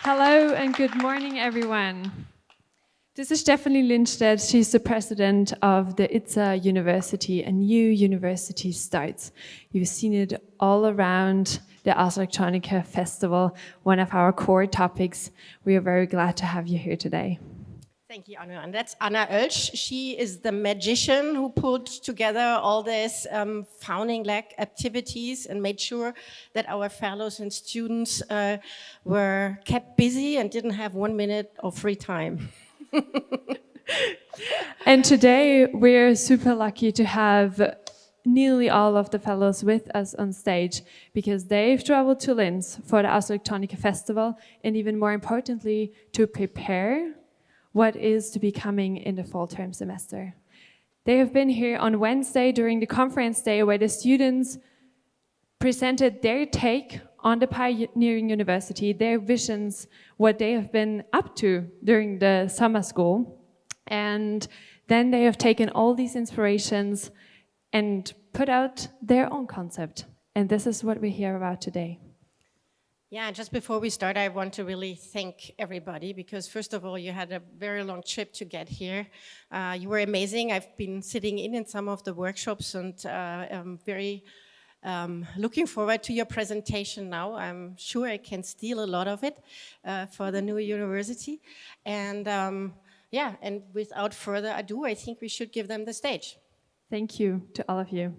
Hello and good morning, everyone. This is Stephanie Lindstedt. She's the president of the ITSA University, a new university starts. You've seen it all around the Ars Electronica Festival, one of our core topics. We are very glad to have you here today. Thank you, Anna. And that's Anna Oelsch. She is the magician who put together all these founding-like activities and made sure that our fellows and students were kept busy and didn't have 1 minute of free time. And today we're super lucky to have nearly all of the fellows with us on stage because they've traveled to Linz for the Ars Electronica Festival and even more importantly to prepare what is to be coming in the fall term semester. They have been here on Wednesday during the conference day where the students presented their take on the Pioneering University, their visions, what they have been up to during the summer school. And then they have taken all these inspirations and put out their own concept. And this is what we hear about today. Yeah, and just before we start, I want to really thank everybody because first of all, you had a very long trip to get here. You were amazing. I've been sitting in some of the workshops and I'm very looking forward to your presentation now. I'm sure I can steal a lot of it for the new university. And yeah, and without further ado, I think we should give them the stage. Thank you to all of you.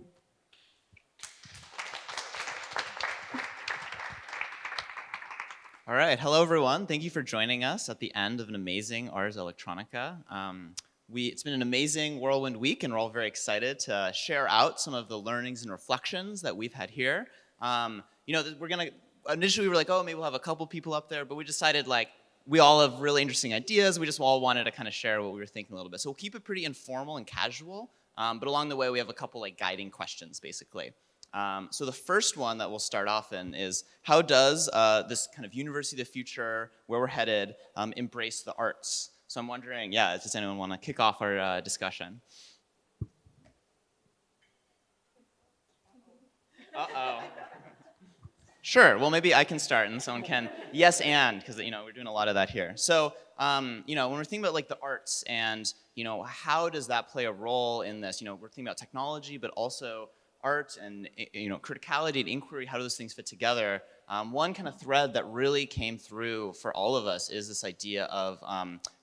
All right, hello everyone. Thank you for joining us at the end of an amazing Ars Electronica. It's been an amazing whirlwind week and we're all very excited to share out some of the learnings and reflections that we've had here. Initially we were like, oh, maybe we'll have a couple people up there, but we decided like, we all have really interesting ideas. We just all wanted to kind of share what we were thinking a little bit. So we'll keep it pretty informal and casual, but along the way we have a couple like guiding questions basically. So the first one that we'll start off in is how does this kind of university of the future, where we're headed, embrace the arts? So I'm wondering, does anyone want to kick off our discussion? Uh-oh. Sure, well maybe I can start and someone can, yes and, because we're doing a lot of that here. So, when we're thinking about like the arts and, how does that play a role in this? We're thinking about technology, but also art and criticality and inquiry, how do those things fit together? One kind of thread that really came through for all of us is this idea of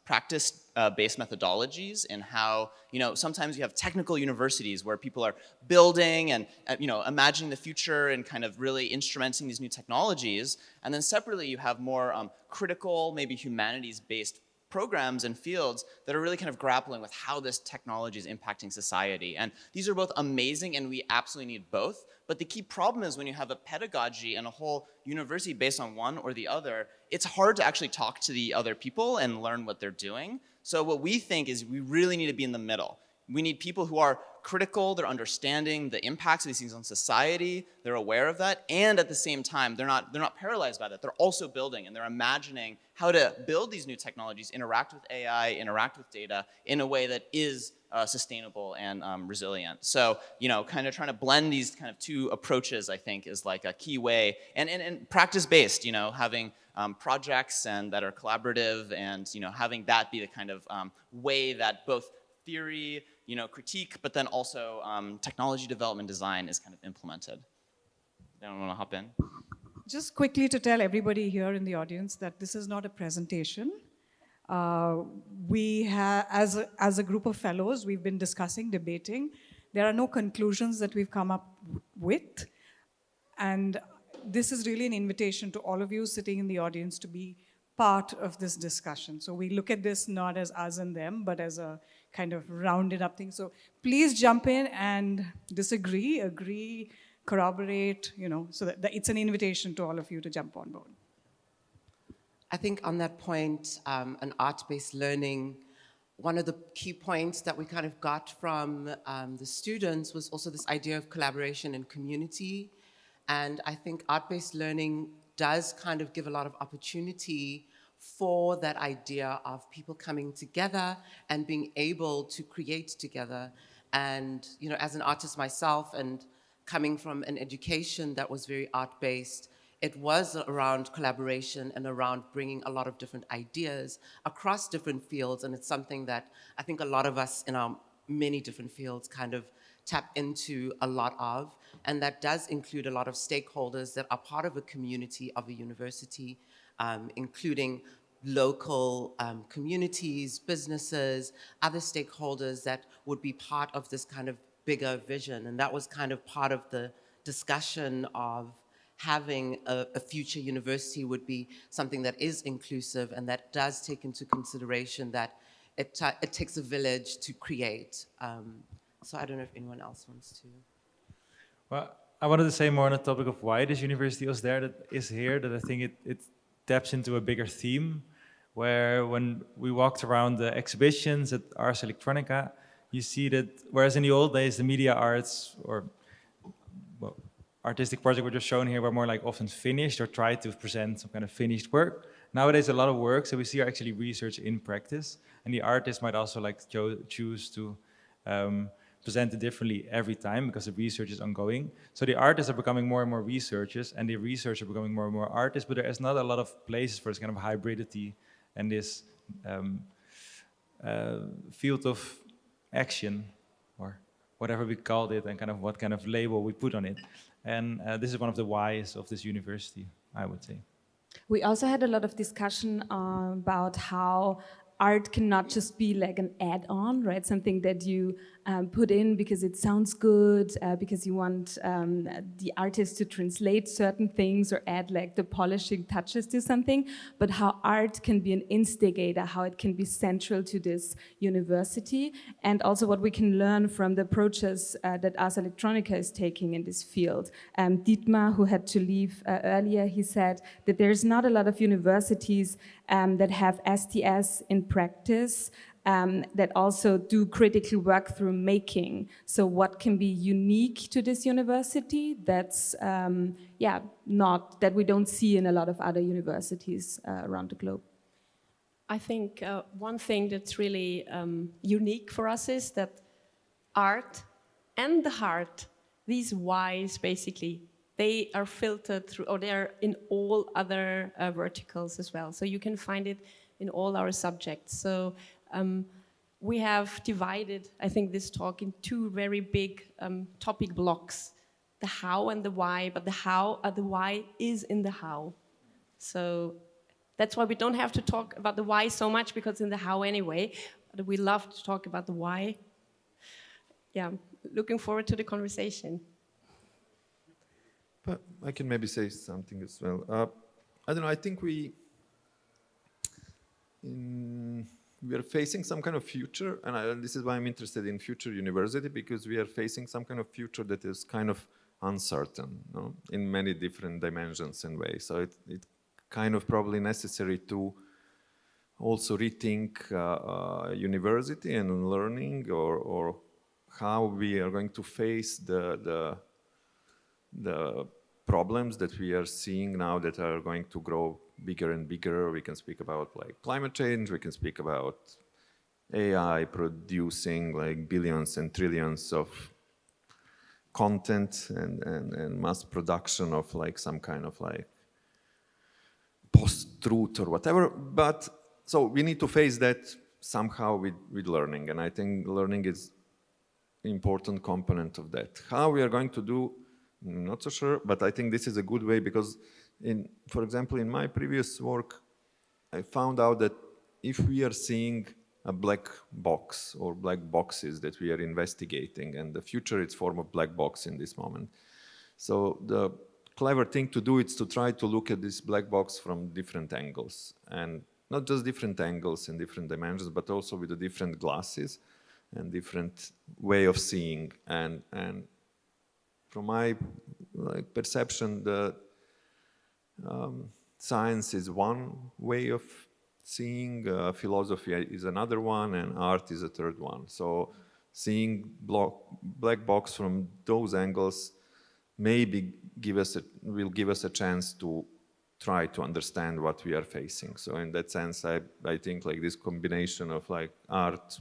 practice-based methodologies and how, sometimes you have technical universities where people are building and, imagining the future and kind of really instrumenting these new technologies. And then separately, you have more critical, maybe humanities-based programs and fields that are really kind of grappling with how this technology is impacting society. And these are both amazing and we absolutely need both. But the key problem is when you have a pedagogy and a whole university based on one or the other, it's hard to actually talk to the other people and learn what they're doing. So what we think is we really need to be in the middle. We need people who are critical, they're understanding the impacts of these things on society, they're aware of that, and at the same time, they're not paralyzed by that. They're also building and they're imagining how to build these new technologies, interact with AI, interact with data in a way that is sustainable and resilient. So, kind of trying to blend these kind of two approaches, I think, is like a key way, and practice-based, having projects and that are collaborative and, having that be the kind of way that both theory, critique, but then also technology development design is kind of implemented. Anyone want to hop in? Just quickly to tell everybody here in the audience that this is not a presentation. We have, as a group of fellows, we've been discussing, debating. There are no conclusions that we've come up with. And this is really an invitation to all of you sitting in the audience to be part of this discussion. So we look at this not as us and them, but as a kind of rounded up thing. So please jump in and disagree, agree, corroborate, so that it's an invitation to all of you to jump on board. I think on that point, an art-based learning, one of the key points that we kind of got from the students was also this idea of collaboration and community. And I think art-based learning does kind of give a lot of opportunity for that idea of people coming together and being able to create together. And, as an artist myself and coming from an education that was very art-based, it was around collaboration and around bringing a lot of different ideas across different fields. And it's something that I think a lot of us in our many different fields kind of tap into a lot of. And that does include a lot of stakeholders that are part of a community of a university, including local communities, businesses, other stakeholders that would be part of this kind of bigger vision. And that was kind of part of the discussion of having a future university would be something that is inclusive and that does take into consideration that it takes a village to create. So I don't know if anyone else wants to. Well, I wanted to say more on the topic of why this university is here, that I think it taps into a bigger theme, where when we walked around the exhibitions at Ars Electronica, you see that whereas in the old days, the media arts or artistic projects were just shown here were more like often finished or tried to present some kind of finished work. Nowadays, a lot of works that we see are actually research in practice, and the artist might also like choose to present it differently every time because the research is ongoing. So the artists are becoming more and more researchers, and the researchers are becoming more and more artists, but there is not a lot of places for this kind of hybridity and this field of action, or whatever we called it, and kind of what kind of label we put on it. And this is one of the whys of this university, I would say. We also had a lot of discussion about how art cannot just be like an add-on, right? Something that you put in because it sounds good, because you want the artist to translate certain things or add like the polishing touches to something, but how art can be an instigator, how it can be central to this university, and also what we can learn from the approaches that Ars Electronica is taking in this field. Dietmar, who had to leave earlier, he said that there's not a lot of universities that have STS in practice, that also do critical work through making. So what can be unique to this university that's, not, that we don't see in a lot of other universities around the globe? I think one thing that's really unique for us is that art and the heart, these whys basically, they are filtered through, or they're in all other verticals as well. So you can find it in all our subjects. So we have divided, I think, this talk in two very big topic blocks, the how and the why, but the why is in the how. So that's why we don't have to talk about the why so much, because in the how anyway, but we love to talk about the why. Yeah, looking forward to the conversation. But I can maybe say something as well. I don't know, I think we are facing some kind of future, and this is why I'm interested in future university, because we are facing some kind of future that is kind of uncertain, no? In many different dimensions and ways. So it's kind of probably necessary to also rethink university and learning, or how we are going to face the problems that we are seeing now that are going to grow bigger and bigger. We can speak about like climate change, we can speak about AI producing like billions and trillions of content and mass production of like some kind of like post-truth or whatever. But so we need to face that somehow with learning, and I think learning is an important component of that. How we are going to do, not so sure, but I think this is a good way, because for example, in my previous work, I found out that if we are seeing a black box or black boxes that we are investigating, and the future is form of black box in this moment. So the clever thing to do is to try to look at this black box from different angles, and not just different angles and different dimensions, but also with the different glasses and different way of seeing. And from my perception, the science is one way of seeing, philosophy is another one, and art is a third one. So seeing black box from those angles maybe will give us a chance to try to understand what we are facing. So in that sense, I think like this combination of like art,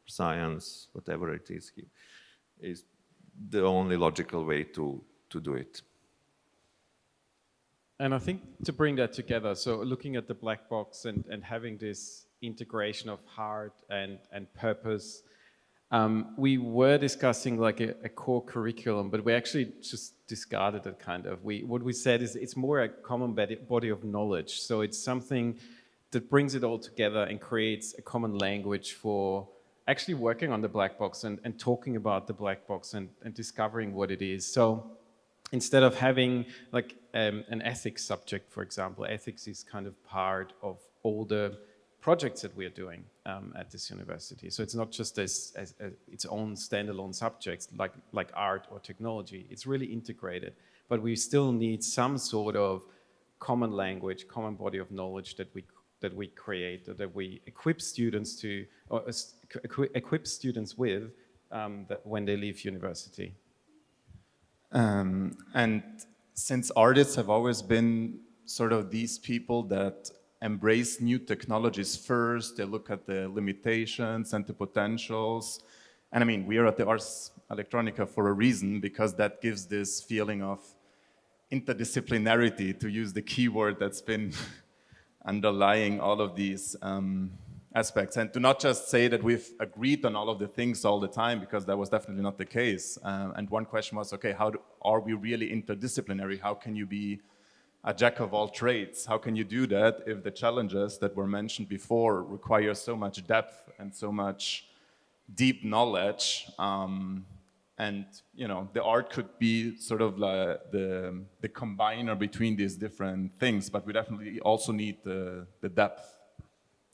science, whatever it is the only logical way to do it. And I think to bring that together, so looking at the black box and having this integration of heart and purpose, we were discussing like a core curriculum, but we actually just discarded it kind of. What we said is it's more a common body of knowledge. So it's something that brings it all together and creates a common language for actually working on the black box and talking about the black box and discovering what it is. So instead of having like an ethics subject, for example, ethics is kind of part of all the projects that we are doing at this university. So it's not just as its own standalone subjects like art or technology. It's really integrated, but we still need some sort of common language, common body of knowledge that we create, or that we equip students to, or equip students with that when they leave university. And since artists have always been sort of these people that embrace new technologies first, they look at the limitations and the potentials. And I mean, we are at the Ars Electronica for a reason, because that gives this feeling of interdisciplinarity, to use the keyword that's been underlying all of these aspects. And to not just say that we've agreed on all of the things all the time, because that was definitely not the case. And one question was, okay, are we really interdisciplinary? How can you be a jack of all trades? How can you do that if the challenges that were mentioned before require so much depth and so much deep knowledge? And you know, the art could be sort of like the combiner between these different things, but we definitely also need the depth.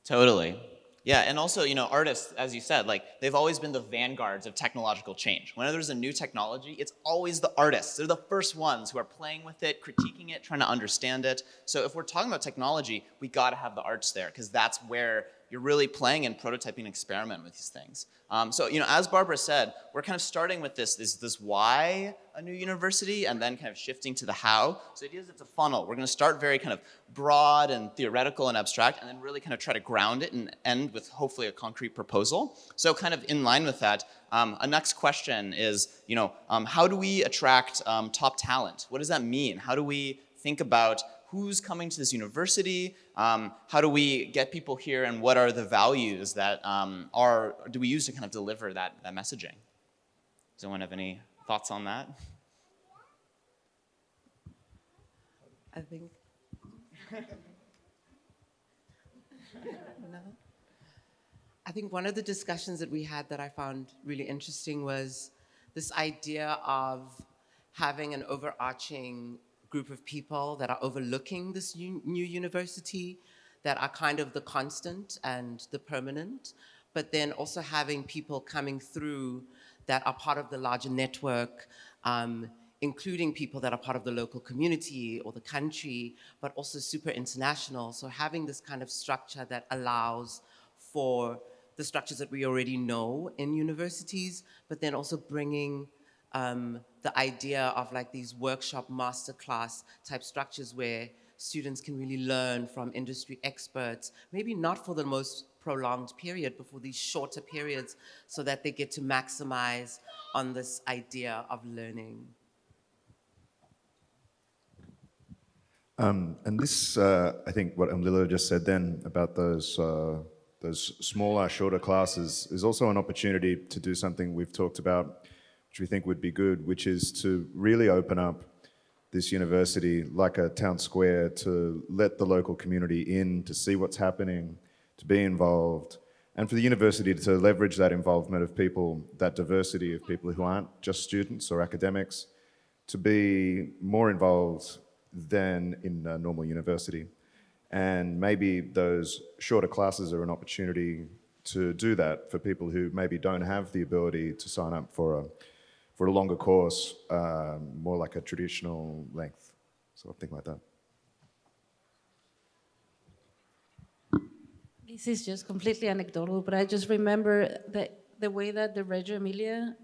Totally. Yeah, and also, you know, artists, as you said, like, they've always been the vanguards of technological change. Whenever there's a new technology, it's always the artists. They're the first ones who are playing with it, critiquing it, trying to understand it. So if we're talking about technology, we gotta have the arts there, because that's where you're really playing and prototyping and experiment with these things. So, you know, as Barbara said, we're kind of starting with this why a new university, and then kind of shifting to the how. So the idea is it's a funnel. We're gonna start very kind of broad and theoretical and abstract, and then really kind of try to ground it and end with hopefully a concrete proposal. So kind of in line with that, a next question is, you know, how do we attract top talent? What does that mean? How do we think about who's coming to this university? How do we get people here, and what are the values that do we use to kind of deliver that messaging? Does anyone have any thoughts on that? I think. No. I think one of the discussions that we had that I found really interesting was this idea of having an overarching group of people that are overlooking this new university, that are kind of the constant and the permanent, but then also having people coming through that are part of the larger network, including people that are part of the local community or the country, but also super international. So having this kind of structure that allows for the structures that we already know in universities, but then also bringing the idea of like these workshop masterclass type structures where students can really learn from industry experts, maybe not for the most prolonged period, but for these shorter periods, so that they get to maximize on this idea of learning. And this, I think what Lilo just said then about those smaller, shorter classes is also an opportunity to do something we've talked about, which we think would be good, which is to really open up this university like a town square, to let the local community in, to see what's happening, to be involved, and for the university to leverage that involvement of people, that diversity of people who aren't just students or academics, to be more involved than in a normal university. And maybe those shorter classes are an opportunity to do that for people who maybe don't have the ability to sign up for a longer course, more like a traditional length, something like that. This is just completely anecdotal, but I just remember the way that the Reggio Emilia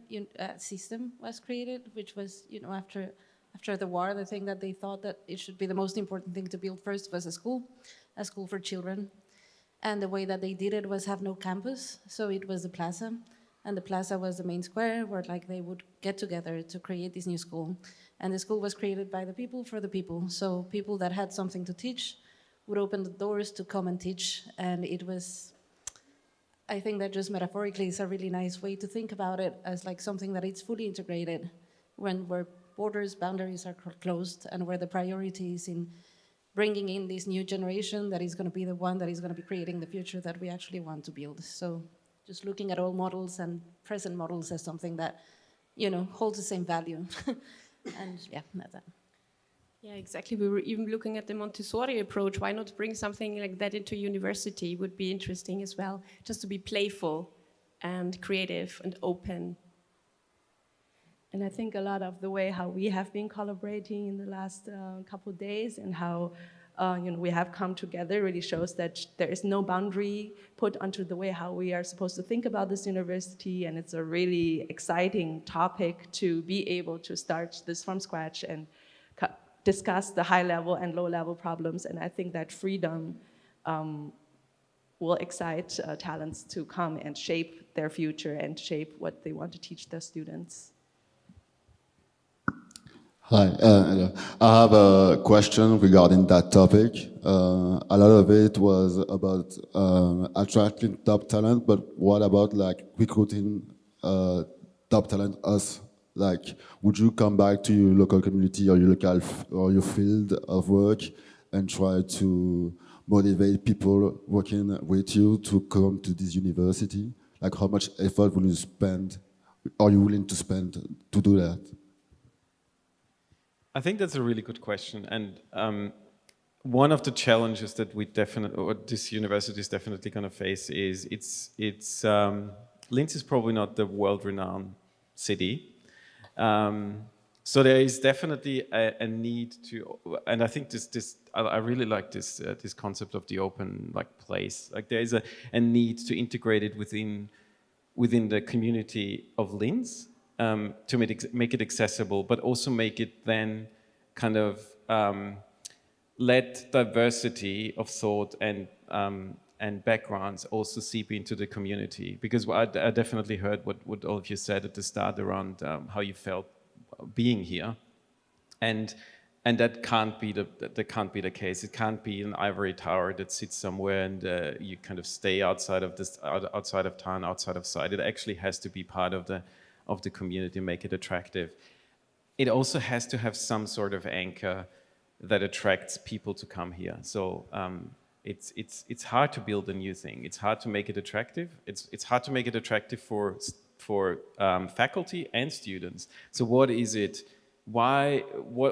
system was created, which was, you know, after the war, the thing that they thought that it should be the most important thing to build first was a school for children. And the way that they did it was have no campus, so it was a plaza. and the plaza was the main square where like they would get together to create this new school. And the school was created by the people for the people. So people that had something to teach would open the doors to come and teach. And it was, I think that just metaphorically is a really nice way to think about it as like something that it's fully integrated where borders, boundaries are closed, and where the priority is in bringing in this new generation that is going to be the one that is going to be creating the future that we actually want to build. So just looking at old models and present models as something that, you know, holds the same value. And yeah, that's that. Yeah, exactly. We were even looking at the Montessori approach. Why not bring something like that into university? Would be interesting as well, just to be playful and creative and open. And I think a lot of the way how we have been collaborating in the last couple of days and how we have come together really shows that there is no boundary put onto the way how we are supposed to think about this university, and it's a really exciting topic to be able to start this from scratch and discuss the high level and low level problems. And I think that freedom will excite talents to come and shape their future and shape what they want to teach their students. Hi, hello. I have a question regarding that topic. A lot of it was about attracting top talent, but what about like recruiting top talent us? Like, would you come back to your local community or your local or your field of work and try to motivate people working with you to come to this university? Like, how much effort will you spend? Are you willing to spend to do that? I think that's a really good question, and one of the challenges that we definitely, or this university is definitely going to face, is Linz is probably not the world-renowned city, so there is definitely a need to, and I think I really like this concept of the open place. Like there is a need to integrate it within the community of Linz. To make it accessible, but also make it then kind of let diversity of thought and backgrounds also seep into the community. Because I definitely heard what all of you said at the start around how you felt being here, and that can't be the case. It can't be an ivory tower that sits somewhere and you kind of stay outside of town, outside of sight. It actually has to be part of the community, make it attractive. It also has to have some sort of anchor that attracts people to come here. So it's hard to build a new thing. It's hard to make it attractive. It's hard to make it attractive for faculty and students. So what is it? Why?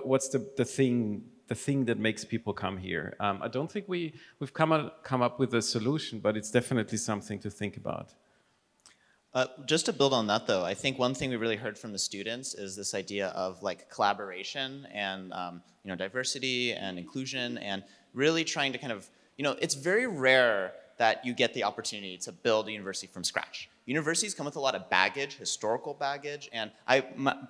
What's the thing that makes people come here? I don't think we've come up with a solution, but it's definitely something to think about. Just to build on that, though, I think one thing we really heard from the students is this idea of collaboration and diversity and inclusion, and really trying to kind of, it's very rare that you get the opportunity to build a university from scratch. Universities come with a lot of baggage, historical baggage, and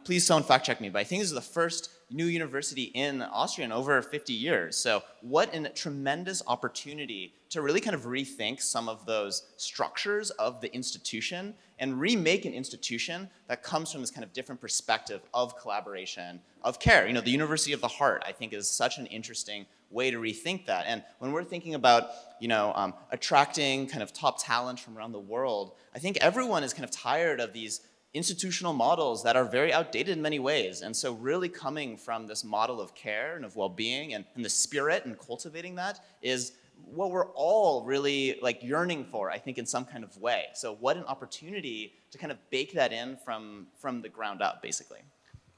please don't fact check me, but I think this is the first new university in Austria in over 50 years. So what a tremendous opportunity to really kind of rethink some of those structures of the institution and remake an institution that comes from this kind of different perspective of collaboration, of care. The University of the Heart, I think, is such an interesting way to rethink that. And when we're thinking about, attracting kind of top talent from around the world, I think everyone is kind of tired of these institutional models that are very outdated in many ways. And so really coming from this model of care and of well-being and the spirit and cultivating that is what we're all really yearning for, I think, in some kind of way. So what an opportunity to kind of bake that in from the ground up, basically.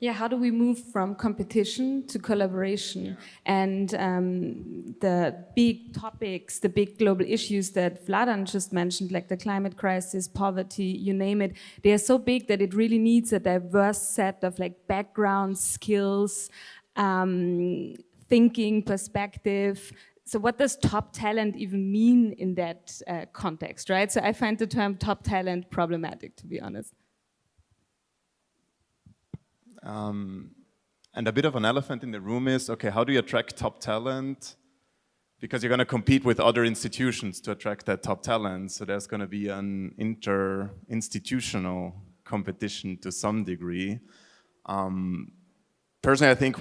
Yeah, how do we move from competition to collaboration? And the big topics, the big global issues that Vladan just mentioned, like the climate crisis, poverty, you name it, they are so big that it really needs a diverse set of backgrounds, skills, thinking, perspective. So what does top talent even mean in that context, right? So I find the term top talent problematic, to be honest. And a bit of an elephant in the room is, okay, how do you attract top talent? because you're going to compete with other institutions to attract that top talent. So there's going to be an inter-institutional competition to some degree. Personally, I think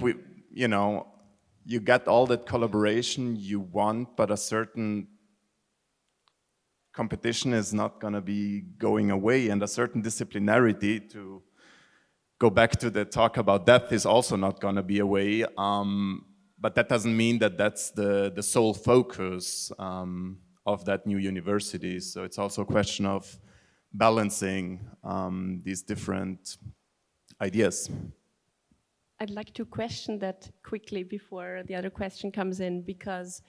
you get all that collaboration you want, but a certain competition is not going to be going away, and a certain disciplinarity, to go back to the talk about depth, is also not going to be away. But that doesn't mean that that's the sole focus of that new university. So it's also a question of balancing these different ideas. I'd like to question that quickly before the other question comes in, because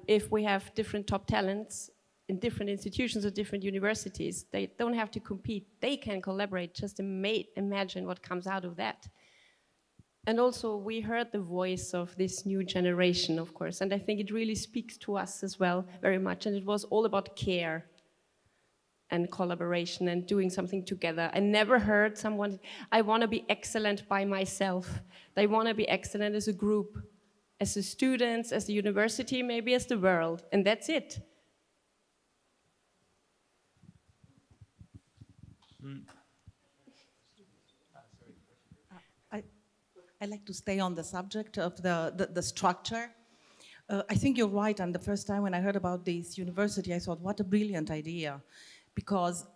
if we have different top talents in different institutions or different universities, they don't have to compete, they can collaborate. Just imagine what comes out of that. And also, we heard the voice of this new generation, of course, and I think it really speaks to us as well very much, and it was all about care and collaboration and doing something together. I never heard someone, I want to be excellent by myself. They want to be excellent as a group, as the students, as the university, maybe as the world, and that's it. I'd like to stay on the subject of the structure. I think you're right, and the first time when I heard about this university, I thought, what a brilliant idea. Because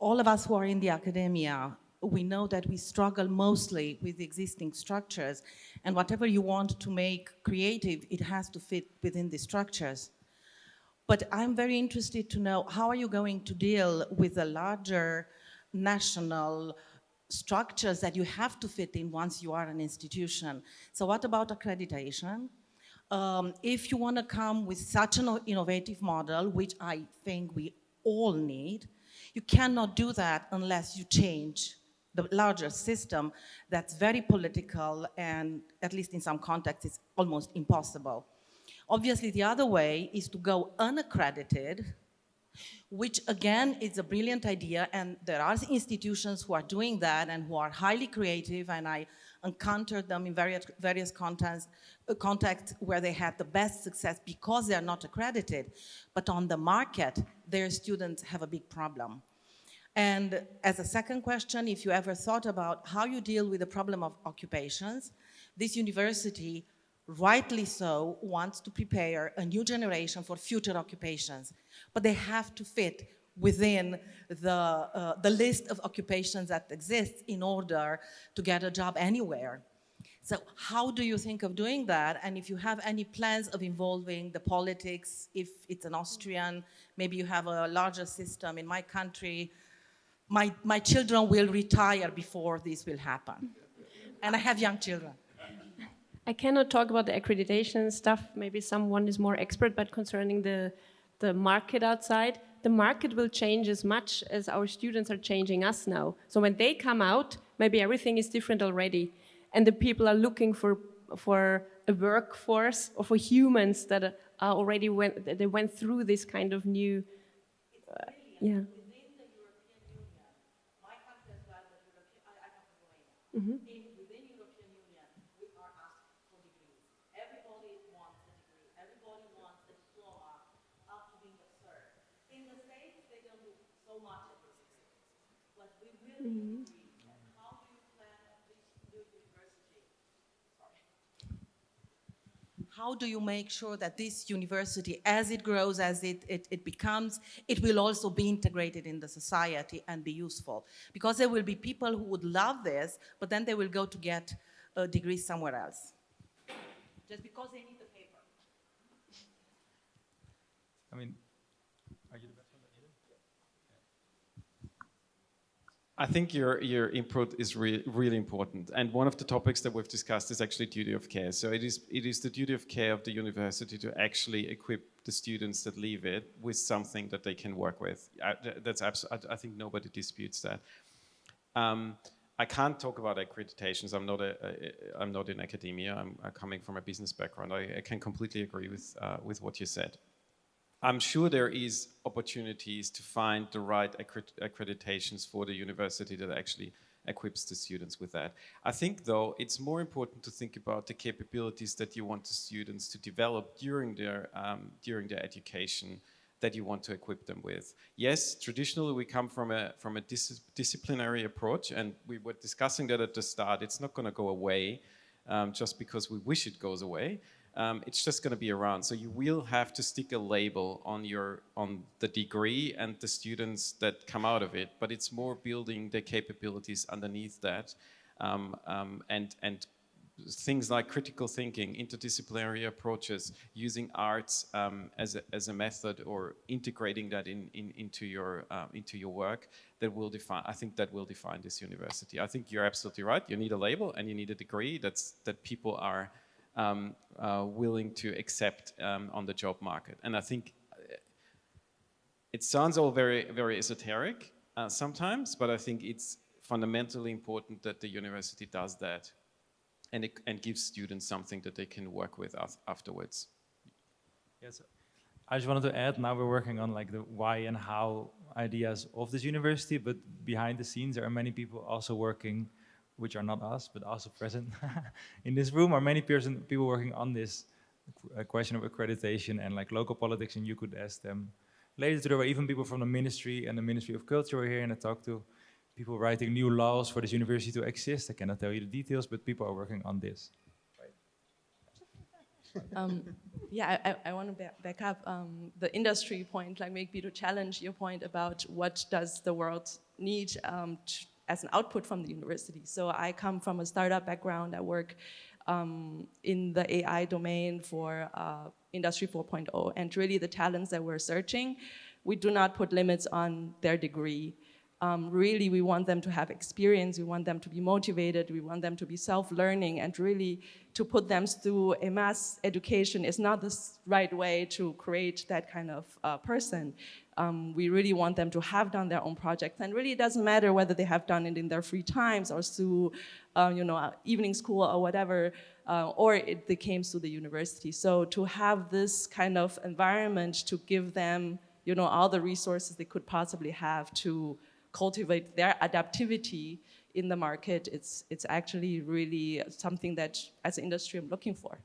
all of us who are in the academia, we know that we struggle mostly with the existing structures, and whatever you want to make creative, it has to fit within the structures. But I'm very interested to know, how are you going to deal with the larger national structures that you have to fit in once you are an institution? So what about accreditation? If you want to come with such an innovative model, which I think we all need, you cannot do that unless you change the larger system that's very political, and at least in some contexts, it's almost impossible. Obviously, the other way is to go unaccredited, which again is a brilliant idea, and there are institutions who are doing that and who are highly creative, and I encountered them in various contexts where they had the best success because they are not accredited. But on the market, their students have a big problem. And as a second question, if you ever thought about how you deal with the problem of occupations, this university, rightly so, wants to prepare a new generation for future occupations, but they have to fit within the list of occupations that exists in order to get a job anywhere. So how do you think of doing that? And if you have any plans of involving the politics, if it's an Austrian, maybe you have a larger system. In my country, my children will retire before this will happen. And I have young children. I cannot talk about the accreditation stuff. Maybe someone is more expert, but concerning the market outside, the market will change as much as our students are changing us now. So when they come out, maybe everything is different already. And the people are looking for a workforce or for humans that are already went through this kind of new, yeah. Mm-hmm. Within European Union, we are asked for degrees. Everybody wants a degree. Everybody wants a diploma up to being a third. In the States, they don't do so much of this. But we will need degrees. And how do you plan this new university? Sorry. How do you make sure that this university, as it grows, as it becomes, it will also be integrated in the society and be useful? Because there will be people who would love this, but then they will go to get a degree somewhere else. Just because they need the paper. I mean, are you the best one that either? I think your input is really important, and one of the topics that we've discussed is actually duty of care. So it is the duty of care of the university to actually equip the students that leave it with something that they can work with. I think nobody disputes that. I can't talk about accreditations. I'm not in academia. I'm coming from a business background. I can completely agree with what you said. I'm sure there is opportunities to find the right accreditations for the university that actually equips the students with that. I think, though, it's more important to think about the capabilities that you want the students to develop during their education, that you want to equip them with. Yes, traditionally we come from a disciplinary approach, and we were discussing that at the start. It's not going to go away just because we wish it goes away. It's just going to be around. So you will have to stick a label on the degree and the students that come out of it, but it's more building the capabilities underneath that, and things like critical thinking, interdisciplinary approaches, using arts as a method, or integrating that into your work, that will define. I think that will define this university. I think you're absolutely right. You need a label and you need a degree that people are willing to accept on the job market. And I think it sounds all very, very esoteric sometimes, but I think it's fundamentally important that the university does that, and gives students something that they can work with afterwards. Yes, I just wanted to add, now we're working on like the why and how ideas of this university, but behind the scenes there are many people also working, which are not us, but also present in this room, are many people working on this question of accreditation and like local politics, and you could ask them later. There were even people from the ministry and the Ministry of Culture were here, and I talked to people writing new laws for this university to exist. I cannot tell you the details, but people are working on this. I want to back up the industry point, like maybe to challenge your point about what does the world need as an output from the university. So I come from a startup background. I work in the AI domain for Industry 4.0, and really the talents that we're searching, we do not put limits on their degree. Really, we want them to have experience, we want them to be motivated, we want them to be self-learning, and really to put them through a mass education is not the right way to create that kind of person. We really want them to have done their own projects, and really it doesn't matter whether they have done it in their free times or through evening school or whatever, or they came through the university. So to have this kind of environment to give them all the resources they could possibly have to cultivate their adaptivity in the market, it's actually really something that as an industry I'm looking for.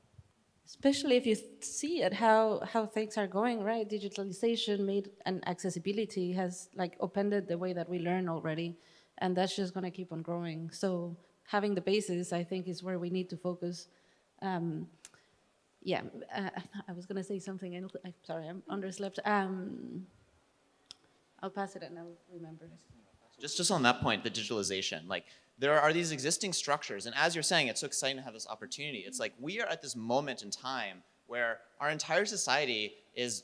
Especially if you see at how things are going, right? Digitalization and accessibility has like upended the way that we learn already, and that's just going to keep on growing. So having the basis, I think, is where we need to focus. I was going to say something, and I'm sorry, I'm underslept. I'll pass it and I'll remember. Just on that point, the digitalization, like there are these existing structures, and as you're saying, it's so exciting to have this opportunity. It's like we are at this moment in time where our entire society is,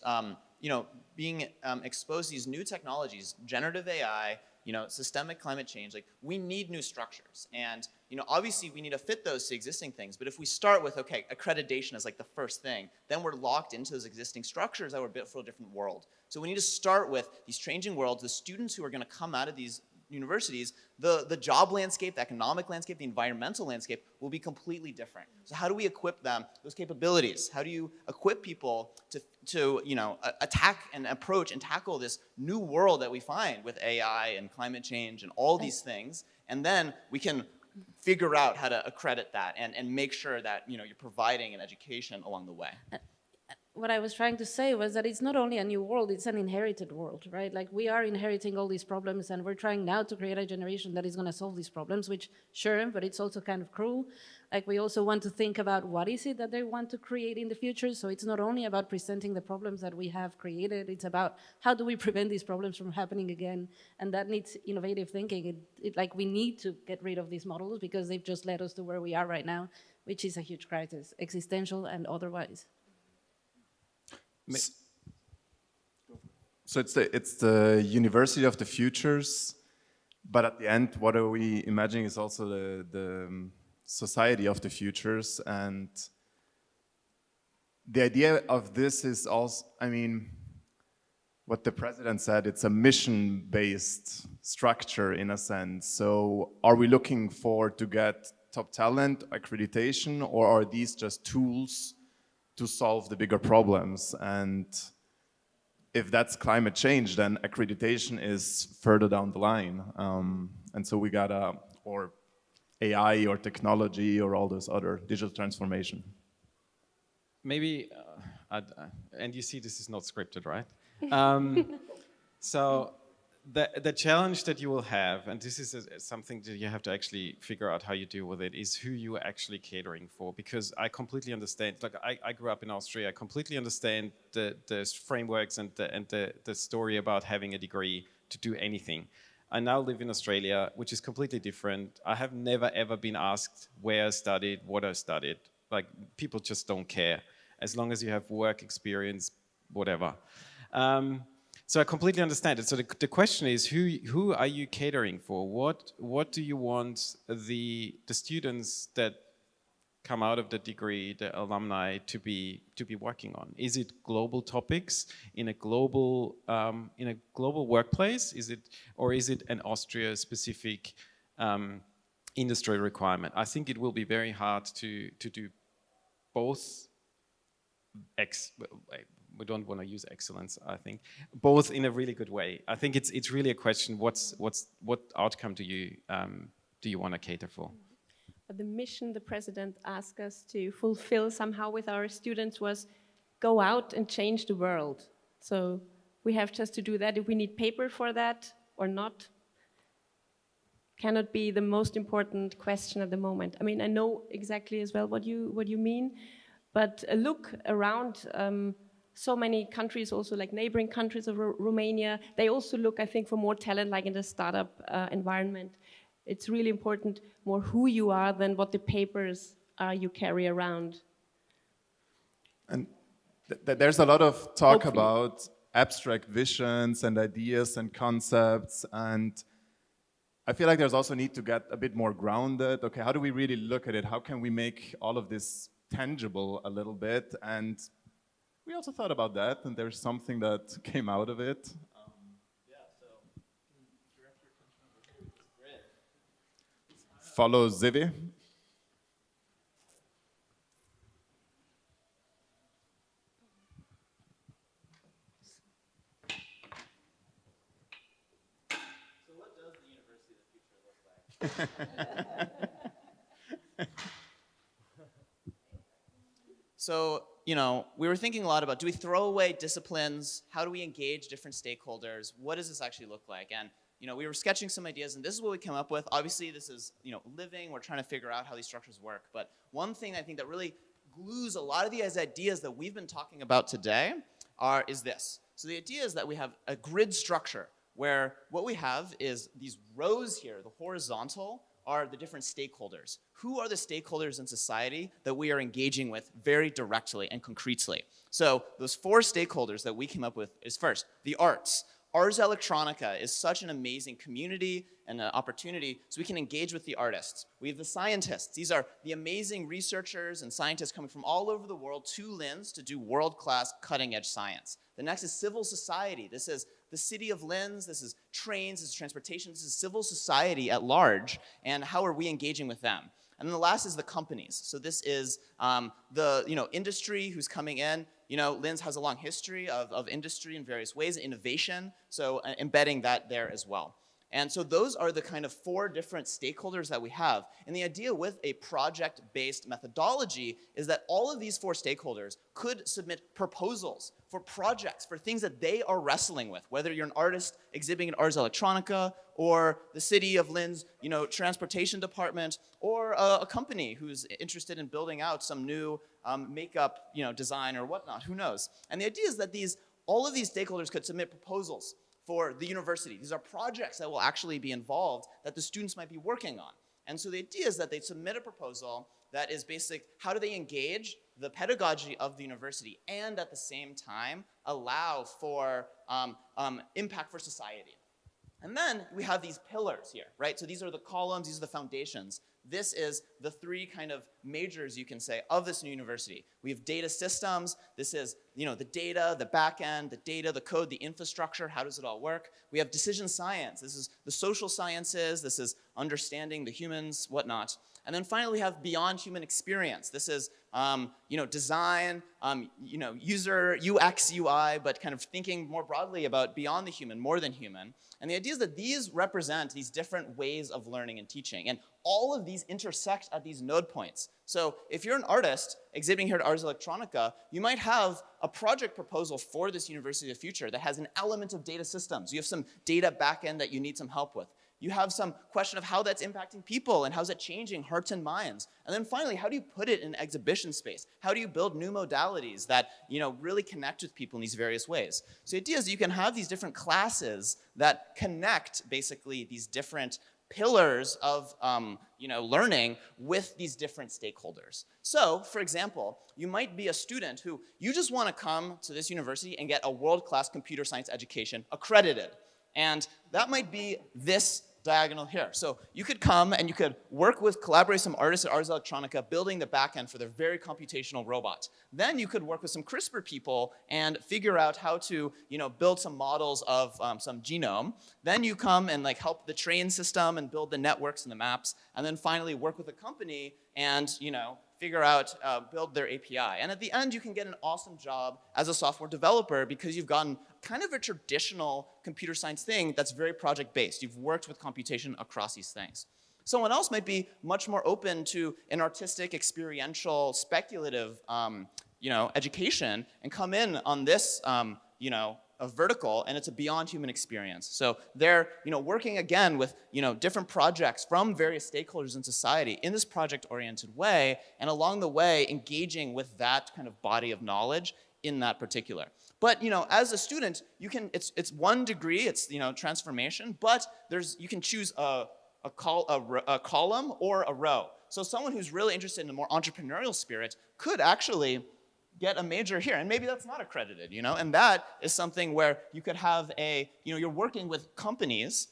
being exposed to these new technologies, generative AI, systemic climate change. Like we need new structures, and obviously we need to fit those to existing things. But if we start with accreditation as like the first thing, then we're locked into those existing structures that were built for a different world. So we need to start with these changing worlds, the students who are going to come out of these universities, the job landscape, the economic landscape, the environmental landscape will be completely different. So how do we equip them, those capabilities? How do you equip people to attack and approach and tackle this new world that we find with AI and climate change and all these things? And then we can figure out how to accredit that and make sure that you're providing an education along the way. What I was trying to say was that it's not only a new world, it's an inherited world, right? Like we are inheriting all these problems, and we're trying now to create a generation that is going to solve these problems, which sure, but it's also kind of cruel. Like we also want to think about what is it that they want to create in the future. So it's not only about presenting the problems that we have created, it's about how do we prevent these problems from happening again. And that needs innovative thinking. Like we need to get rid of these models because they've just led us to where we are right now, which is a huge crisis, existential and otherwise. So it's the university of the futures, but at the end, what are we imagining is also the society of the futures. And the idea of this is also, what the president said, it's a mission-based structure in a sense. So are we looking to get top talent, accreditation, or are these just tools to solve the bigger problems? And if that's climate change, then accreditation is further down the line. And so we gotta or AI or technology or all those other digital transformation? Maybe, and you see this is not scripted, right? So the challenge that you will have, and this is something that you have to actually figure out how you deal with it, is who you are actually catering for. Because I completely understand, like I grew up in Austria, I completely understand the frameworks and the story about having a degree to do anything. I now live in Australia, which is completely different. I have never ever been asked where I studied, what I studied. Like, people just don't care. As long as you have work experience, whatever. So I completely understand it. So the question is, who are you catering for? What do you want the students that come out of the degree, the alumni, to be working on? Is it global topics in a global workplace? Or is it an Austria-specific industry requirement? I think it will be very hard to do both. We don't want to use excellence, I think, both in a really good way. I think it's really a question, what outcome do you want to cater for? The mission the president asked us to fulfill somehow with our students was go out and change the world. So we have just to do that. If we need paper for that or not, cannot be the most important question at the moment. I mean, I know exactly as well what you mean, but a look around so many countries, also like neighboring countries of Romania, they also look, I think, for more talent, like in the startup environment. It's really important more who you are than what the papers you carry around. And there's a lot of talk Hopefully. about abstract visions and ideas and concepts, and I feel like there's also need to get a bit more grounded. Okay, how do we really look at it? How can we make all of this tangible a little bit? And we also thought about that, and there's something that came out of it. Follow Zivi. So what does the University of the Future look like? So, we were thinking a lot about, do we throw away disciplines? How do we engage different stakeholders? What does this actually look like? And, we were sketching some ideas, and this is what we came up with. Obviously, this is, living. We're trying to figure out how these structures work. But one thing I think that really glues a lot of these ideas that we've been talking about today is this. So the idea is that we have a grid structure where what we have is these rows here, the horizontal, are the different stakeholders. Who are the stakeholders in society that we are engaging with very directly and concretely? So those 4 stakeholders that we came up with is first, the arts. Ars Electronica is such an amazing community and an opportunity so we can engage with the artists. We have the scientists. These are the amazing researchers and scientists coming from all over the world to Linz to do world-class cutting-edge science. The next is civil society. This is the city of Linz, this is trains, this is transportation, this is civil society at large, and how are we engaging with them? And then the last is the companies. So this is the industry who's coming in. Linz has a long history of industry in various ways, innovation, so embedding that there as well. And so those are the kind of 4 different stakeholders that we have. And the idea with a project-based methodology is that all of these 4 stakeholders could submit proposals for projects, for things that they are wrestling with, whether you're an artist exhibiting at Ars Electronica, or the city of Linz, transportation department, or a company who's interested in building out some new makeup, design or whatnot, who knows? And the idea is that all of these stakeholders could submit proposals for the university. These are projects that will actually be involved that the students might be working on. And so the idea is that they submit a proposal that is basic, how do they engage the pedagogy of the university and at the same time allow for impact for society. And then we have these pillars here, right? So these are the columns, these are the foundations. This is the 3 kind of majors, you can say, of this new university. We have data systems. This is, the data, the back end, the data, the code, the infrastructure. How does it all work? We have decision science. This is the social sciences. This is understanding the humans, whatnot. And then finally, we have beyond human experience. This is, design, user, UX, UI, but kind of thinking more broadly about beyond the human, more than human. And the idea is that these represent these different ways of learning and teaching. And all of these intersect at these node points. So if you're an artist exhibiting here at Ars Electronica, you might have a project proposal for this university of the future that has an element of data systems. You have some data backend that you need some help with. You have some question of how that's impacting people and how's it changing hearts and minds. And then finally, how do you put it in exhibition space? How do you build new modalities that really connect with people in these various ways? So the idea is you can have these different classes that connect basically these different pillars of learning with these different stakeholders. So, for example, you might be a student who you just want to come to this university and get a world-class computer science education accredited. And that might be this diagonal here. So you could come and you could collaborate with some artists at Ars Electronica building the backend for their very computational robot. Then you could work with some CRISPR people and figure out how to build some models of some genome. Then you come and help the train system and build the networks and the maps. And then finally work with a company and figure out, build their API. And at the end, you can get an awesome job as a software developer because you've gotten kind of a traditional computer science thing that's very project-based. You've worked with computation across these things. Someone else might be much more open to an artistic, experiential, speculative, education and come in on this, a vertical, and it's a beyond human experience. So they're working again with different projects from various stakeholders in society in this project-oriented way, and along the way engaging with that kind of body of knowledge in that particular. But as a student, it's 1 degree, it's transformation, but you can choose a column or a row. So someone who's really interested in a more entrepreneurial spirit could actually get a major here, and maybe that's not accredited, and that is something where you could have you're working with companies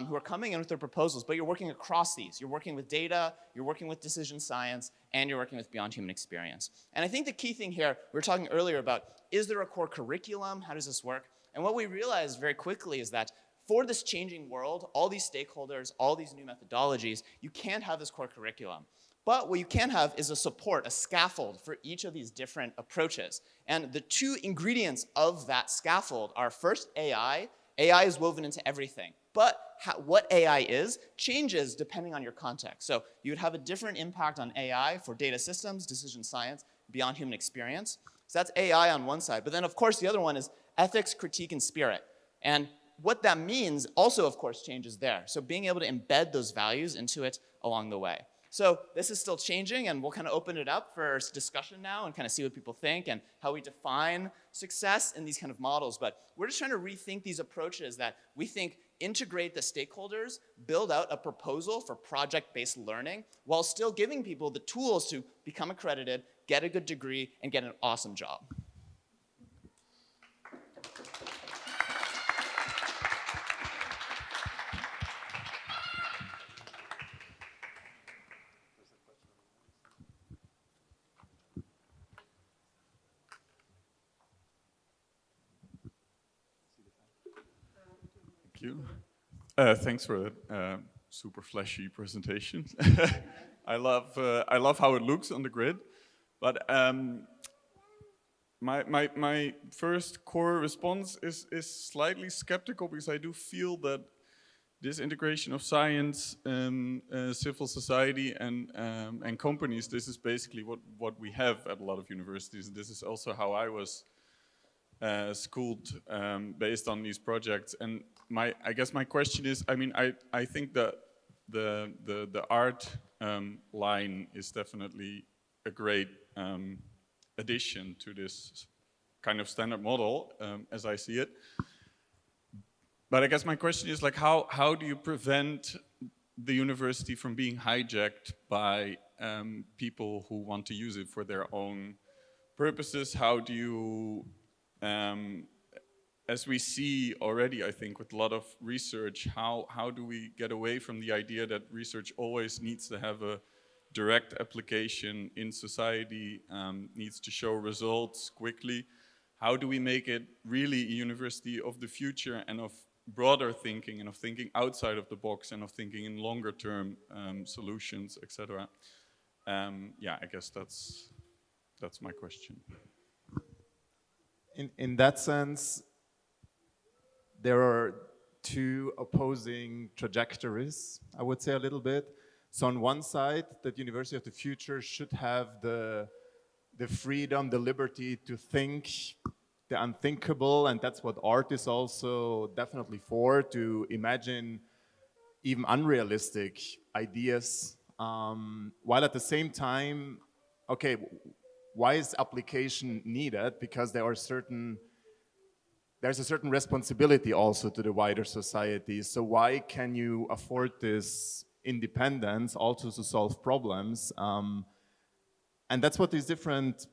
who are coming in with their proposals, but you're working across these. You're working with data, you're working with decision science, and you're working with beyond human experience. And I think the key thing here, we were talking earlier about, is there a core curriculum? How does this work? And what we realized very quickly is that for this changing world, all these stakeholders, all these new methodologies, you can't have this core curriculum. But what you can have is a support, a scaffold for each of these different approaches. And the 2 ingredients of that scaffold are first AI. AI is woven into everything. But what AI is changes depending on your context. So you would have a different impact on AI for data systems, decision science, beyond human experience. So that's AI on one side. But then, of course, the other one is ethics, critique, and spirit. And what that means also, of course, changes there. So being able to embed those values into it along the way. So this is still changing, and we'll kind of open it up for discussion now and kind of see what people think and how we define success in these kind of models. But we're just trying to rethink these approaches that we think integrate the stakeholders, build out a proposal for project-based learning, while still giving people the tools to become accredited, get a good degree, and get an awesome job. Thank you. Thanks for that super flashy presentation. I love how it looks on the grid, but my first core response is slightly skeptical, because I do feel that this integration of science, civil society, and companies, this is basically what we have at a lot of universities. This is also how I was schooled based on these projects. And I guess my question is, I think that the art line is definitely a great addition to this kind of standard model, as I see it. But I guess my question is, how do you prevent the university from being hijacked by people who want to use it for their own purposes? How do you, as we see already, I think, with a lot of research, how do we get away from the idea that research always needs to have a direct application in society, needs to show results quickly. How do we make it really a university of the future and of broader thinking and of thinking outside of the box and of thinking in longer term solutions, etc.? Yeah, I guess that's my question. In that sense, there are two opposing trajectories, I would say a little bit. So on one side, that University of the Future should have the freedom, the liberty to think the unthinkable, and that's what art is also definitely for, to imagine even unrealistic ideas, while at the same time, okay, why is application needed? Because there's a certain responsibility also to the wider society. So why can you afford this independence also to solve problems? And that's what these different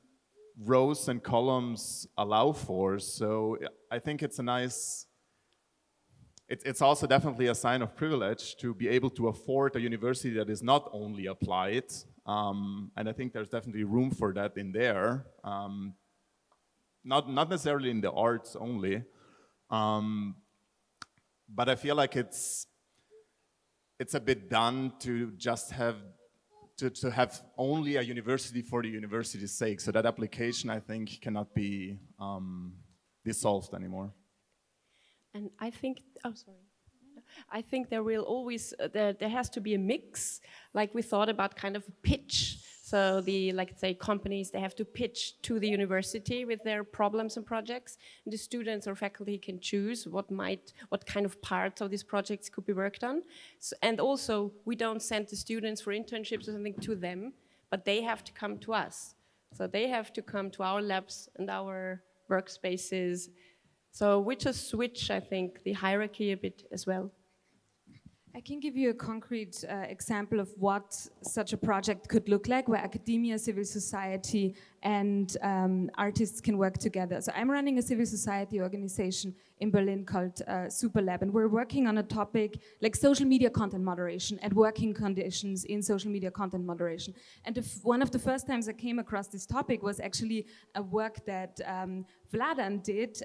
rows and columns allow for. So I think it's a nice, it's also definitely a sign of privilege to be able to afford a university that is not only applied. And I think there's definitely room for that in there. Not necessarily in the arts only. But I feel like it's a bit done to just have to have only a university for the university's sake. So that application, I think, cannot be dissolved anymore. And I think, oh, sorry. I think there will always, there has to be a mix, like we thought about kind of a pitch. So the, like say, companies, they have to pitch to the university with their problems and projects. And the students or faculty can choose what kind of parts of these projects could be worked on. So, and also, we don't send the students for internships or something to them, but they have to come to us. So they have to come to our labs and our workspaces. So we just switch, I think, the hierarchy a bit as well. I can give you a concrete example of what such a project could look like, where academia, civil society, and artists can work together. So I'm running a civil society organization in Berlin called Super Lab, and we're working on a topic like social media content moderation and working conditions in social media content moderation. And one of the first times I came across this topic was actually a work that Vladan did,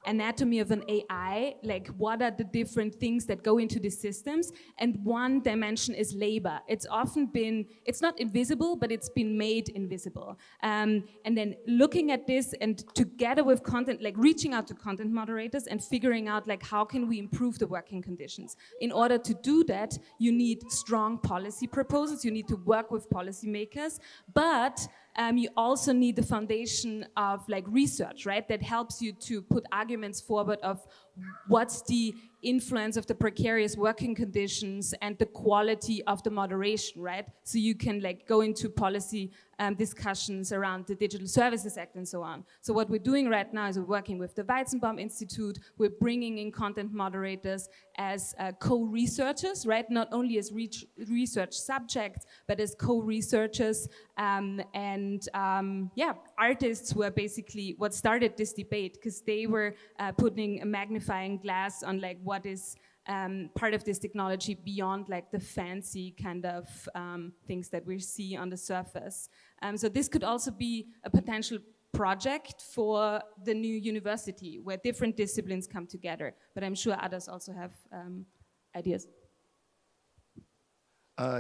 Anatomy of an AI, like what are the different things that go into these systems, and one dimension is labor. It's often been, it's not invisible, but it's been made invisible. And then looking at this and together with content, like reaching out to content moderators and figuring out like how can we improve the working conditions. In order to do that, you need strong policy proposals, you need to work with policymakers, but you also need the foundation of like research, right? That helps you to put arguments forward of what's the influence of the precarious working conditions and the quality of the moderation, right? So you can like go into policy discussions around the Digital Services Act and so on. So what we're doing right now is we're working with the Weizenbaum Institute. We're bringing in content moderators as co-researchers, right? Not only as research subjects, but as co-researchers. Yeah, artists were basically what started this debate, because they were putting a magnifying glass on like what is part of this technology beyond like the fancy kind of things that we see on the surface. So this could also be a potential project for the new university where different disciplines come together. But I'm sure others also have ideas.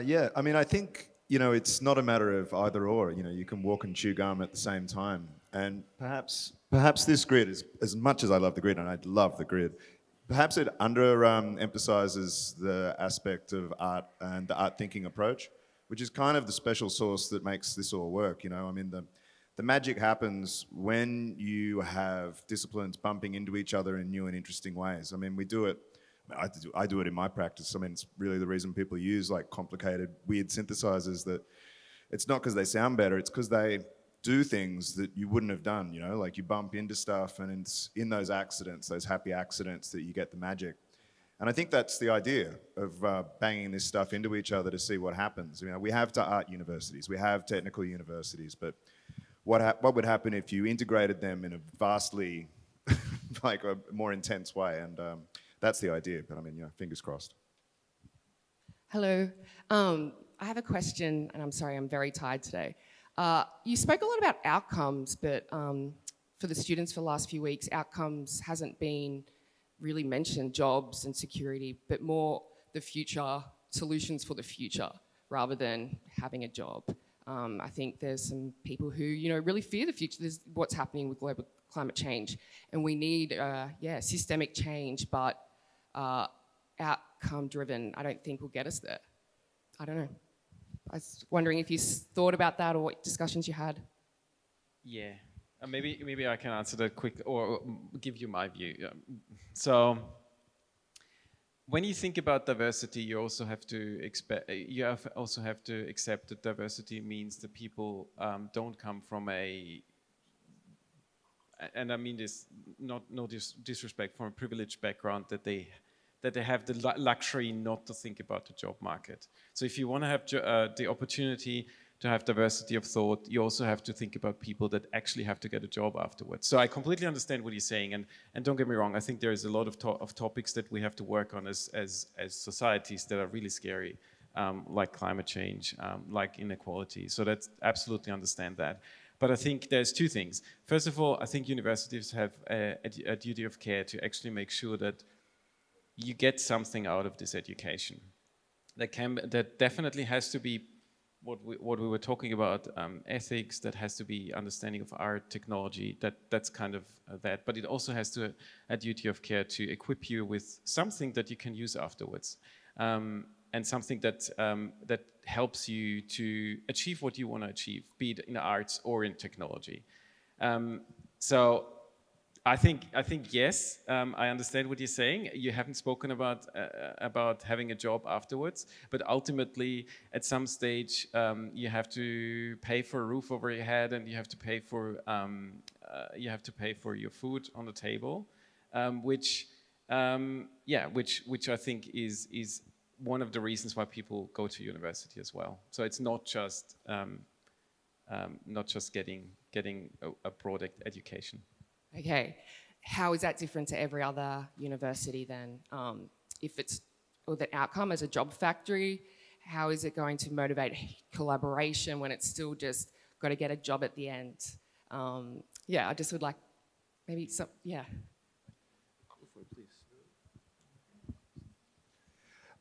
Yeah, I mean, I think, you know, it's not a matter of either or. You know, you can walk and chew gum at the same time. And perhaps this grid is, as much as I love the grid, and I love the grid, perhaps it emphasizes the aspect of art and the art thinking approach, which is kind of the special sauce that makes this all work. You know, I mean, the magic happens when you have disciplines bumping into each other in new and interesting ways. I mean, we do it. I do it in my practice. I mean, it's really the reason people use like complicated, weird synthesizers, that it's not because they sound better, it's because they do things that you wouldn't have done, you know, like you bump into stuff, and it's in those accidents, those happy accidents, that you get the magic. And I think that's the idea of banging this stuff into each other to see what happens. You know, we have art universities, we have technical universities, but what would happen if you integrated them in a vastly, like a more intense way? And that's the idea, but I mean, yeah, fingers crossed. Hello. I have a question, and I'm sorry, I'm very tired today. You spoke a lot about outcomes, but for the students for the last few weeks, outcomes hasn't been really mentioned, jobs and security, but more the future, solutions for the future, rather than having a job. I think there's some people who, really fear the future. There's what's happening with global climate change, and we need, systemic change, but outcome-driven, I don't think will get us there. I don't know. I was wondering if you thought about that or what discussions you had. Yeah, maybe I can answer that quick or give you my view. So when you think about diversity, you also have to accept that diversity means that people don't come from and I mean this no disrespect, from a privileged background, that they have the luxury not to think about the job market. So if you want to have the opportunity to have diversity of thought, you also have to think about people that actually have to get a job afterwards. So I completely understand what you're saying, and don't get me wrong, I think there is a lot of topics that we have to work on as societies that are really scary, like climate change, like inequality. So that's absolutely understand that. But I think there's two things. First of all, I think universities have a duty of care to actually make sure that you get something out of this education. That definitely has to be what we were talking about, ethics, that has to be understanding of art, technology, that's kind of that. But it also has to a duty of care to equip you with something that you can use afterwards. And something that helps you to achieve what you want to achieve, be it in arts or in technology. So I think yes, I understand what you're saying. You haven't spoken about having a job afterwards, but ultimately, at some stage, you have to pay for a roof over your head, and you have to pay for your food on the table, which I think is one of the reasons why people go to university as well. So it's not just getting a broad education. Okay, how is that different to every other university then? If it's the outcome as a job factory, how is it going to motivate collaboration when it's still just got to get a job at the end? I just would like maybe some,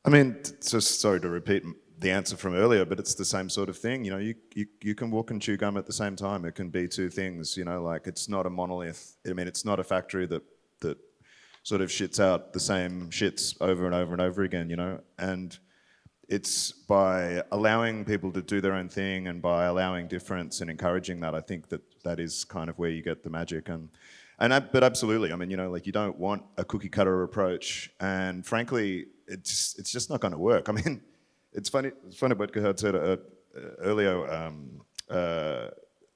I mean, just sorry to repeat the answer from earlier, but it's the same sort of thing. You can walk and chew gum at the same time. It can be two things, like it's not a monolith. I mean, it's not a factory that sort of shits out the same shits over and over and over again, and it's by allowing people to do their own thing and by allowing difference and encouraging that, I think that is kind of where you get the magic. But absolutely, I mean, like you don't want a cookie cutter approach, and frankly, it's just not going to work. I mean, it's funny what Gerhard said earlier.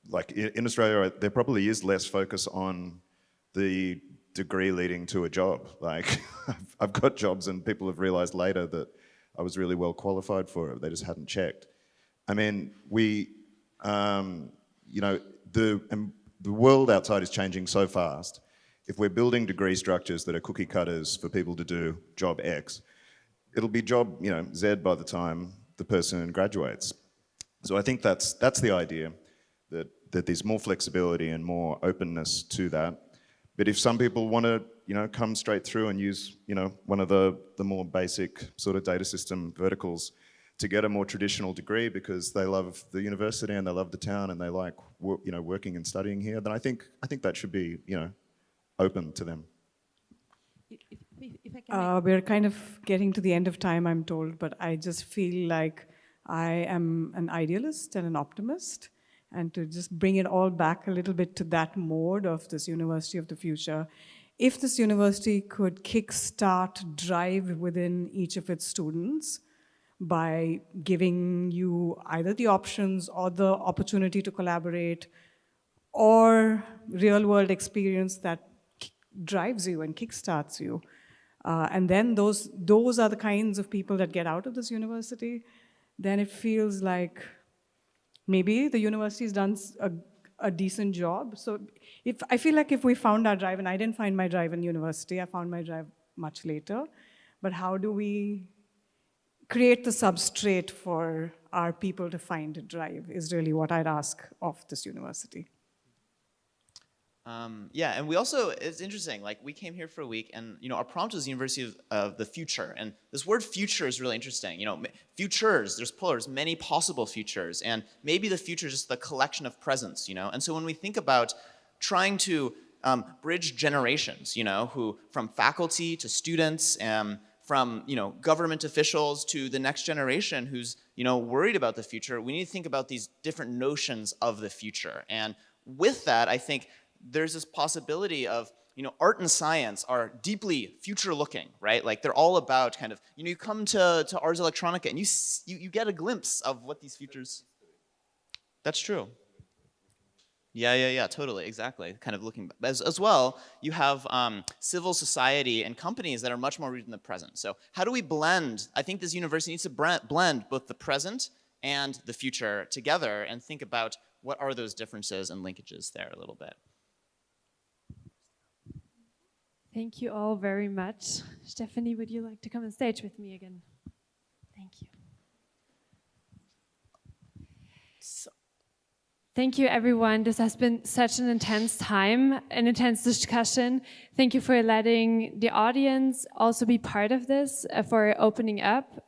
Like in Australia, there probably is less focus on the degree leading to a job. Like I've got jobs, and people have realised later that I was really well qualified for it. They just hadn't checked. I mean, the world outside is changing so fast. If we're building degree structures that are cookie cutters for people to do job X, it'll be job Z by the time the person graduates. So I think that's the idea, that there's more flexibility and more openness to that. But if some people want to come straight through and use one of the more basic sort of data system verticals to get a more traditional degree because they love the university and they love the town and they like working and studying here, then I think that should be open to them. If I can we're kind of getting to the end of time, I'm told, but I just feel like I am an idealist and an optimist, and to just bring it all back a little bit to that mode of this university of the future. If this university could kickstart drive within each of its students by giving you either the options or the opportunity to collaborate or real-world experience that drives you and kickstarts you. And then those are the kinds of people that get out of this university, then it feels like maybe the university's done a decent job. So I feel like if we found our drive, and I didn't find my drive in university, I found my drive much later, but how do we create the substrate for our people to find a drive is really what I'd ask of this university. Yeah, and we also, it's interesting, like we came here for a week and, our prompt was University of the Future. And this word future is really interesting. Futures, there's plural, there's many possible futures. And maybe the future is just the collection of presents, And so when we think about trying to bridge generations, who from faculty to students, from, government officials to the next generation who's, worried about the future, we need to think about these different notions of the future. And with that, I think there's this possibility of, art and science are deeply future-looking, right? Like they're all about kind of, you come to Ars Electronica and you get a glimpse of what these futures. That's true. Yeah, totally, exactly. Kind of looking, as well, you have civil society and companies that are much more rooted in the present. So how do we blend? I think this university needs to blend both the present and the future together and think about what are those differences and linkages there a little bit. Thank you all very much. Stephanie, would you like to come on stage with me again? Thank you. Thank you, everyone. This has been such an intense time, an intense discussion. Thank you for letting the audience also be part of this, for opening up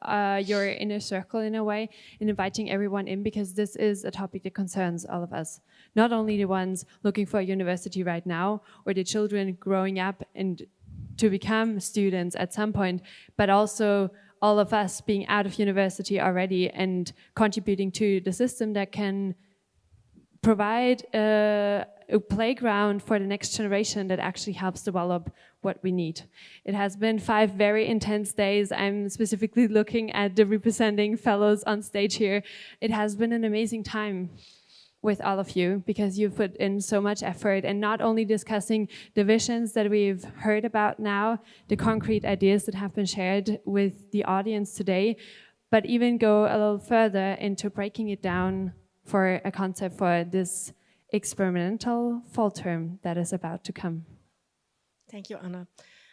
your inner circle in a way and inviting everyone in, because this is a topic that concerns all of us. Not only the ones looking for a university right now or the children growing up and to become students at some point, but also all of us being out of university already and contributing to the system that can provide a playground for the next generation that actually helps develop what we need. It has been 5 very intense days. I'm specifically looking at the representing fellows on stage here. It has been an amazing time with all of you because you've put in so much effort, and not only discussing the visions that we've heard about now, the concrete ideas that have been shared with the audience today, but even go a little further into breaking it down for a concept for this experimental fall term that is about to come. Thank you, Anna.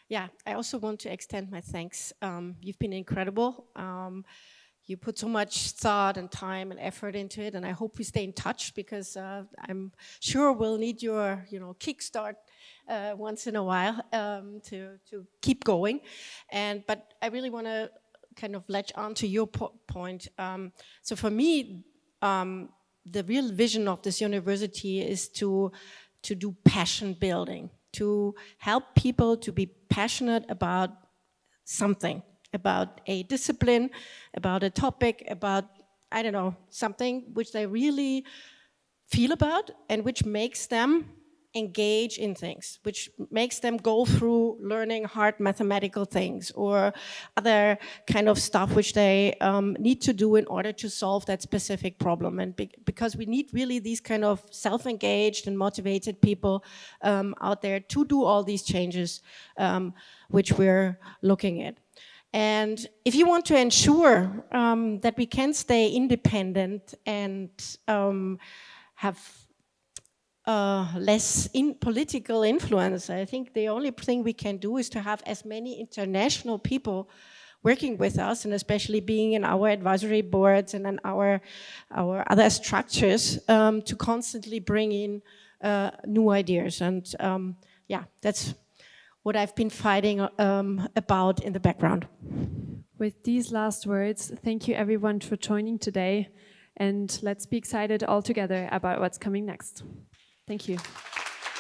Yeah, I also want to extend my thanks. You've been incredible. You put so much thought and time and effort into it, and I hope we stay in touch because I'm sure we'll need your, kickstart once in a while to keep going. But I really want to kind of latch on to your point. So for me, the real vision of this university is to do passion building, to help people to be passionate about something, about a discipline, about a topic, about, I don't know, something which they really feel about and which makes them engage in things, which makes them go through learning hard mathematical things or other kind of stuff which they need to do in order to solve that specific problem. And because we need really these kind of self-engaged and motivated people out there to do all these changes which we're looking at. And if you want to ensure that we can stay independent and have less political influence, I think the only thing we can do is to have as many international people working with us, and especially being in our advisory boards and in our other structures, to constantly bring in new ideas. And yeah, that's what I've been fighting about in the background. With these last words, thank you everyone for joining today, and let's be excited all together about what's coming next. Thank you.